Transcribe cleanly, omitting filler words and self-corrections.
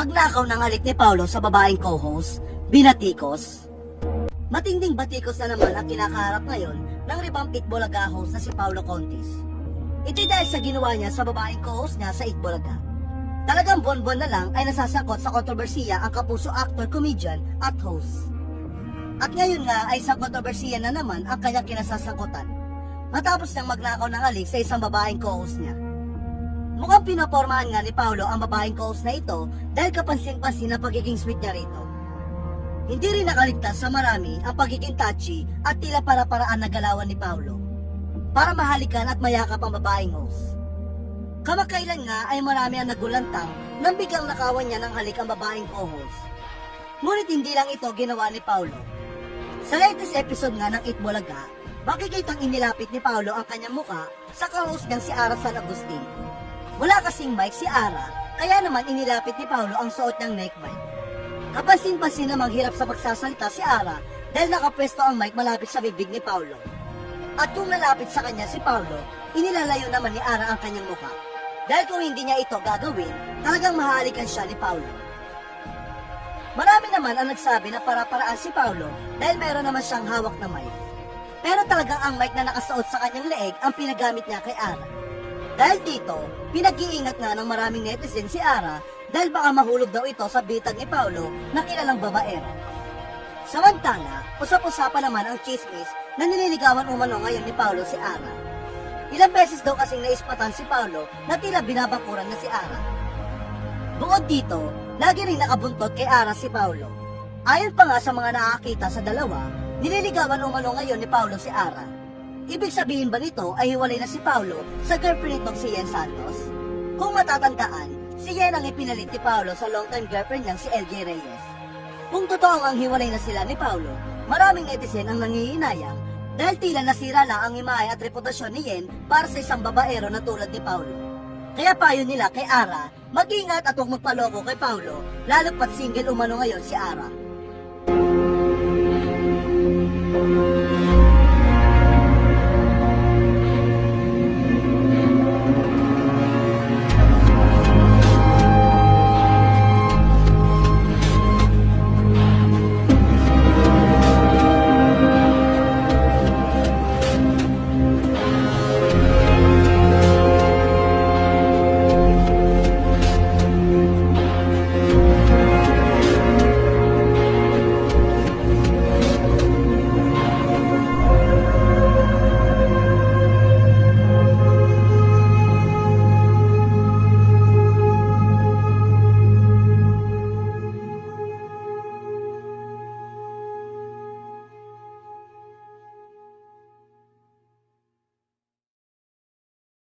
Pagnakaw ng halik ni Paolo sa babaeng co-host, binatikos. Matinding batikos na naman ang kinakaharap ngayon ng Revamp Itbulaga host na si Paolo Contis. Ito dahil sa ginawa niya sa babaeng co-host niya sa Itbulaga. Talagang buwan-buwan na lang ay nasasakot sa kontrobersiya ang kapuso actor, comedian at host. At ngayon nga ay isang kontrobersiya na naman ang kanyang kinasasangkutan matapos niyang magnakaw ng halik sa isang babaeng co-host niya. Mukhang pinapormahan nga ni Paolo ang babaeng co-host na ito dahil kapansin-pansin ang pagiging sweet niya rito. Hindi rin nakaligtas sa marami ang pagiging touchy at tila para-paraan na galawan ni Paolo para mahalikan at mayakap ang babaeng host. Kamakailan nga ay marami ang nagulantang nang biglang nakawan niya ng halik ang babaeng co-host. Ngunit hindi lang ito ginawa ni Paolo. Sa latest episode nga ng Itbulaga, makikitang inilapit ni Paolo ang kanyang muka sa co-host niyang si Ara San Agustin. Wala kasing mic si Ara, kaya naman inilapit ni Paolo ang suot niyang neck mic. Kapansin-pansin namang hirap sa pagsasalita si Ara dahil nakapwesto ang mic malapit sa bibig ni Paolo. At kung nalapit sa kanya si Paolo, inilalayo naman ni Ara ang kanyang mukha. Dahil kung hindi niya ito gagawin, talagang mahalikan siya ni Paolo. Marami naman ang nagsabi na para-paraan si Paolo dahil meron naman siyang hawak na mic. Pero talagang ang mic na nakasuot sa kanyang leeg ang pinagamit niya kay Ara. Dahil dito, pinag-iingat nga ng maraming netizen si Ara dahil baka mahulog daw ito sa bitag ni Paolo na kilalang babaero. Samantala, usap-usapan naman ang chismis na nililigawan umano ngayon ni Paolo si Ara. Ilang beses daw kasing naispatan si Paolo na tila binabakuran na si Ara. Bukod dito, lagi rin nakabuntot kay Ara si Paolo. Ayon pa nga sa mga nakakita sa dalawa, nililigawan umano ngayon ni Paolo si Ara. Ibig sabihin ba nito ay hiwalay na si Paolo sa girlfriend nitong si Yen Santos? Kung matatandaan, si Yen ang ipinalit ni Paolo sa long-time girlfriend niyang si LJ Reyes. Kung totoo ang hiwalay na sila ni Paolo, maraming netizen ang nangihinayang dahil tila nasira na ang imahe at reputasyon ni Yen para sa isang babaero na tulad ni Paolo. Kaya payo nila kay Ara, mag-ingat at huwag magpaloko kay Paolo, lalo pat single umano ngayon si Ara.